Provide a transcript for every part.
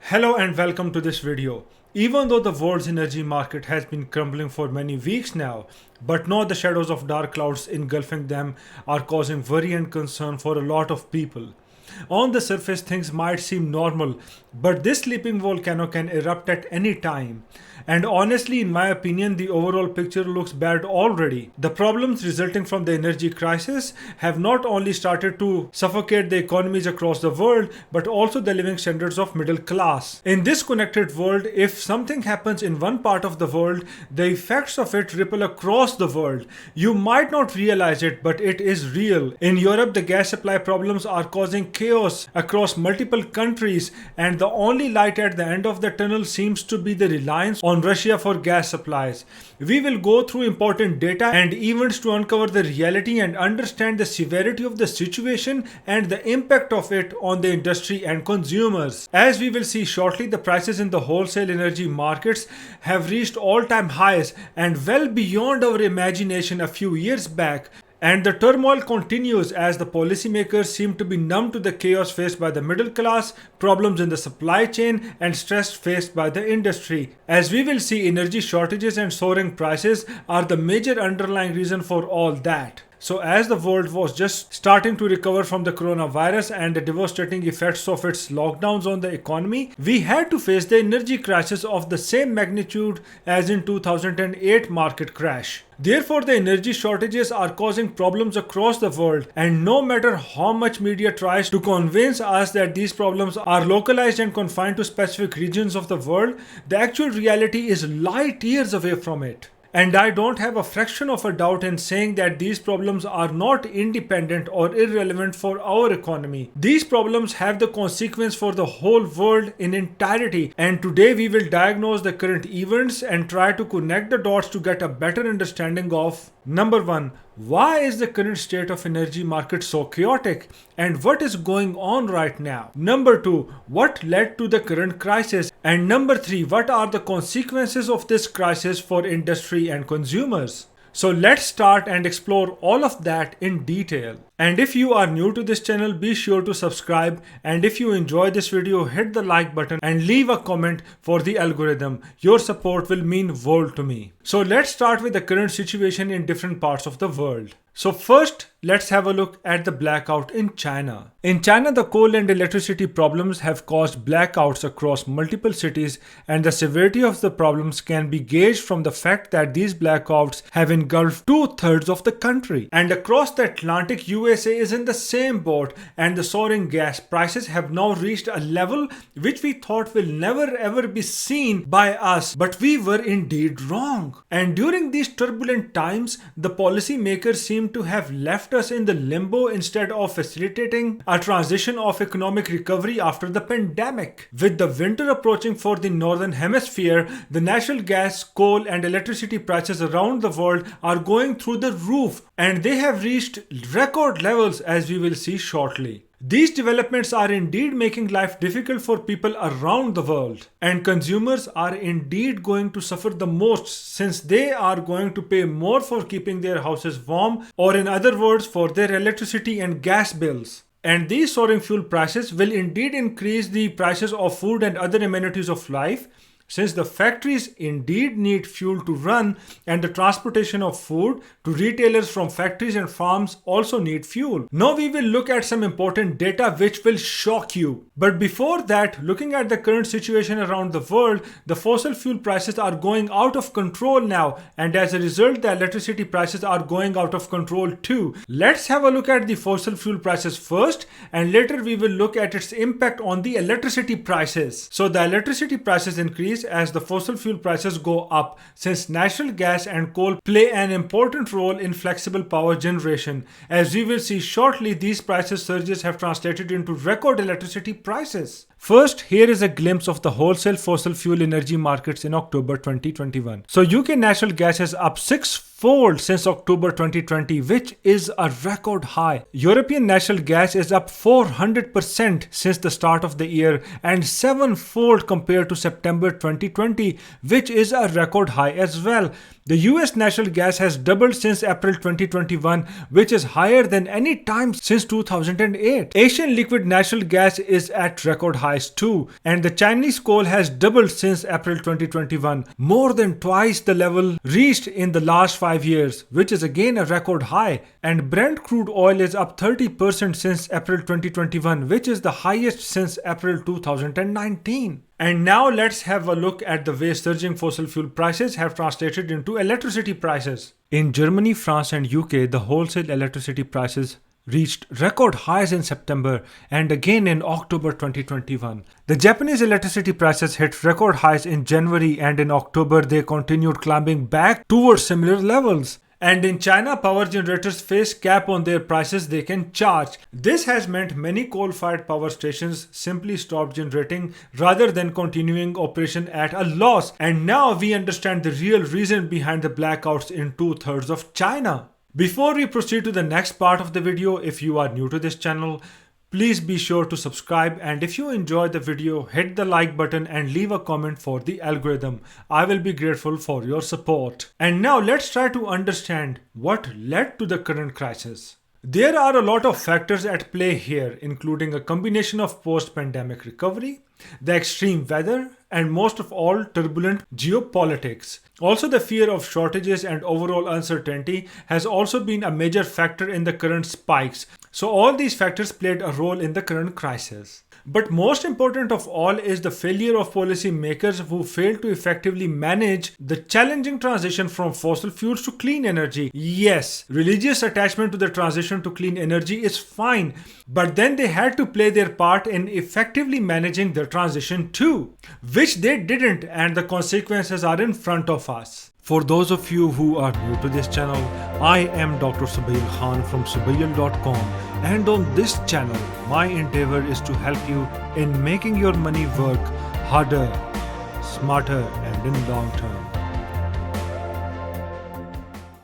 Hello and welcome to this video. Even though the world's energy market has been crumbling for many weeks now, but now the shadows of dark clouds engulfing them are causing worry and concern for a lot of people. On the surface, things might seem normal, but this sleeping volcano can erupt at any time. And honestly, in my opinion, the overall picture looks bad already. The problems resulting from the energy crisis have not only started to suffocate the economies across the world, but also the living standards of middle class. In this connected world, if something happens in one part of the world, the effects of it ripple across the world. You might not realize it, but it is real. In Europe, the gas supply problems are causing chaos across multiple countries, and the only light at the end of the tunnel seems to be the reliance on Russia for gas supplies. We will go through important data and events to uncover the reality and understand the severity of the situation and the impact of it on the industry and consumers. As we will see shortly, the prices in the wholesale energy markets have reached all-time highs and well beyond our imagination a few years back. And the turmoil continues as the policymakers seem to be numb to the chaos faced by the middle class, problems in the supply chain, and stress faced by the industry. As we will see, energy shortages and soaring prices are the major underlying reason for all that. So as the world was just starting to recover from the coronavirus and the devastating effects of its lockdowns on the economy, we had to face the energy crisis of the same magnitude as in 2008 market crash. Therefore, the energy shortages are causing problems across the world, and no matter how much media tries to convince us that these problems are localized and confined to specific regions of the world, the actual reality is light years away from it. And I don't have a fraction of a doubt in saying that these problems are not independent or irrelevant for our economy. These problems have the consequence for the whole world in entirety. And today we will diagnose the current events and try to connect the dots to get a better understanding of: number one, why is the current state of energy market so chaotic and what is going on right now? Number two, what led to the current crisis? And number three, what are the consequences of this crisis for industry and consumers? So let's start and explore all of that in detail. And if you are new to this channel, be sure to subscribe, and if you enjoy this video, hit the like button and leave a comment for the algorithm. Your support will mean world to me. So let's start with the current situation in different parts of the world. So first, let's have a look at the blackout in China. In China, the coal and electricity problems have caused blackouts across multiple cities, and the severity of the problems can be gauged from the fact that these blackouts have engulfed 2/3 of the country. And across the Atlantic, USA is in the same boat, and the soaring gas prices have now reached a level which we thought will never ever be seen by us, but we were indeed wrong. And during these turbulent times, the policymakers seem to have left us in the limbo instead of facilitating a transition of economic recovery after the pandemic. With the winter approaching for the northern hemisphere, the natural gas, coal, and electricity prices around the world are going through the roof, and they have reached record levels, as we will see shortly. These developments are indeed making life difficult for people around the world, and consumers are indeed going to suffer the most, since they are going to pay more for keeping their houses warm, or in other words, for their electricity and gas bills. And these soaring fuel prices will indeed increase the prices of food and other amenities of life, since the factories indeed need fuel to run, and the transportation of food to retailers from factories and farms also need fuel. Now we will look at some important data which will shock you. But before that, looking at the current situation around the world, the fossil fuel prices are going out of control now, and as a result, the electricity prices are going out of control too. Let's have a look at the fossil fuel prices first, and later we will look at its impact on the electricity prices. So the electricity prices increase as the fossil fuel prices go up, since natural gas and coal play an important role in flexible power generation. As we will see shortly, these prices surges have translated into record electricity prices. First, here is a glimpse of the wholesale fossil fuel energy markets in October 2021. So UK natural gas is up 6 6-fold since October 2020, which is a record high. European natural gas is up 400% since the start of the year and 7-fold compared to September 2020, which is a record high as well. The US natural gas has doubled since April 2021, which is higher than any time since 2008. Asian liquid natural gas is at record highs too, and the Chinese coal has doubled since April 2021, more than twice the level reached in the last 5 years, which is again a record high. And Brent crude oil is up 30% since April 2021, which is the highest since April 2019. And now let's have a look at the way surging fossil fuel prices have translated into electricity prices. In Germany, France and UK, the wholesale electricity prices reached record highs in September and again in October 2021. The Japanese electricity prices hit record highs in January, and in October they continued climbing back towards similar levels. And in China, power generators face cap on their prices they can charge. This has meant many coal-fired power stations simply stopped generating rather than continuing operation at a loss. And now we understand the real reason behind the blackouts in 2/3 of China. Before we proceed to the next part of the video, if you are new to this channel, please be sure to subscribe, and if you enjoyed the video, hit the like button and leave a comment for the algorithm. I will be grateful for your support. And now let's try to understand what led to the current crisis. There are a lot of factors at play here, including a combination of post-pandemic recovery, the extreme weather, and most of all, turbulent geopolitics. Also, the fear of shortages and overall uncertainty has also been a major factor in the current spikes. So all these factors played a role in the current crisis. But most important of all is the failure of policymakers who failed to effectively manage the challenging transition from fossil fuels to clean energy. Yes, religious attachment to the transition to clean energy is fine, but then they had to play their part in effectively managing the transition too, which they didn't, and the consequences are in front of us. For those of you who are new to this channel, I am Dr. Subail Khan from Subail.com, and on this channel, my endeavor is to help you in making your money work harder, smarter, and in long term.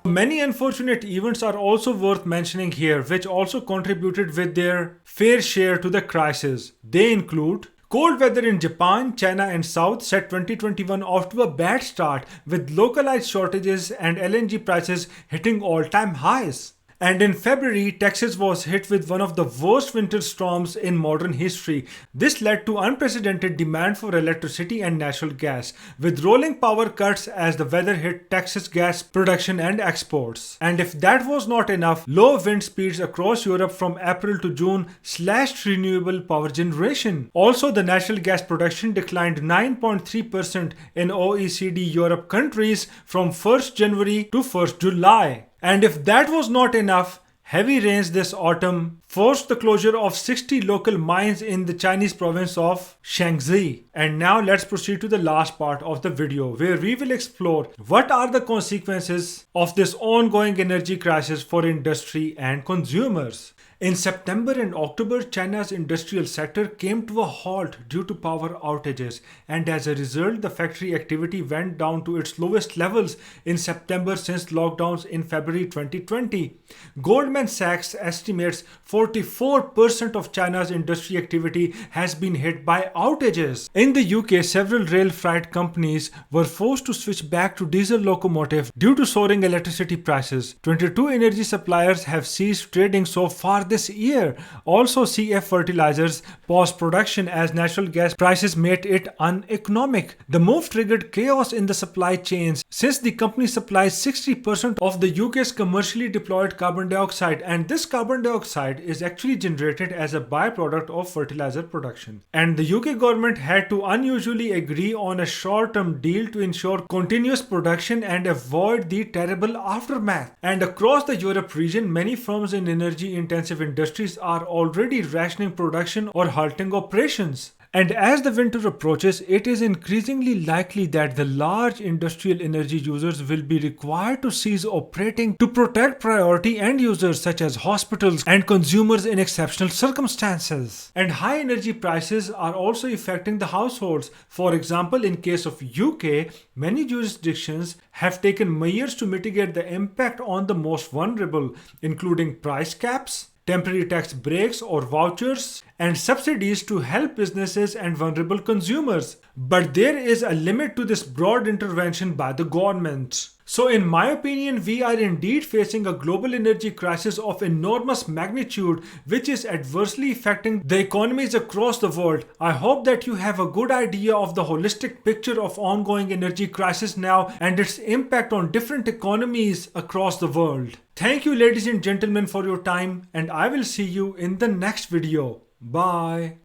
Many unfortunate events are also worth mentioning here, which also contributed with their fair share to the crisis. They include cold weather in Japan, China and South set 2021 off to a bad start, with localized shortages and LNG prices hitting all-time highs. And in February, Texas was hit with one of the worst winter storms in modern history. This led to unprecedented demand for electricity and natural gas, with rolling power cuts as the weather hit Texas gas production and exports. And if that was not enough, low wind speeds across Europe from April to June slashed renewable power generation. Also, the natural gas production declined 9.3% in OECD Europe countries from 1st January to 1st July. And if that was not enough, heavy rains this autumn forced the closure of 60 local mines in the Chinese province of Shaanxi. And now let's proceed to the last part of the video, where we will explore what are the consequences of this ongoing energy crisis for industry and consumers. In September and October, China's industrial sector came to a halt due to power outages, and as a result, the factory activity went down to its lowest levels in September since lockdowns in February 2020. Goldman Sachs estimates 44% of China's industry activity has been hit by outages. In the UK, several rail freight companies were forced to switch back to diesel locomotives due to soaring electricity prices. 22 energy suppliers have ceased trading so far this year. Also, CF Fertilizers paused production as natural gas prices made it uneconomic. The move triggered chaos in the supply chains, since the company supplies 60% of the UK's commercially deployed carbon dioxide, and this carbon dioxide is actually generated as a byproduct of fertilizer production. And the UK government had to unusually agree on a short-term deal to ensure continuous production and avoid the terrible aftermath. And across the Europe region, many firms in energy-intensive industries are already rationing production or halting operations. And as the winter approaches, it is increasingly likely that the large industrial energy users will be required to cease operating to protect priority end users such as hospitals and consumers in exceptional circumstances. And high energy prices are also affecting the households. For example, in case of UK, many jurisdictions have taken measures to mitigate the impact on the most vulnerable, including price caps, temporary tax breaks or vouchers, and subsidies to help businesses and vulnerable consumers. But there is a limit to this broad intervention by the government. So, in my opinion, we are indeed facing a global energy crisis of enormous magnitude, which is adversely affecting the economies across the world. I hope that you have a good idea of the holistic picture of ongoing energy crisis now and its impact on different economies across the world. Thank you, ladies and gentlemen, for your time, and I will see you in the next video. Bye.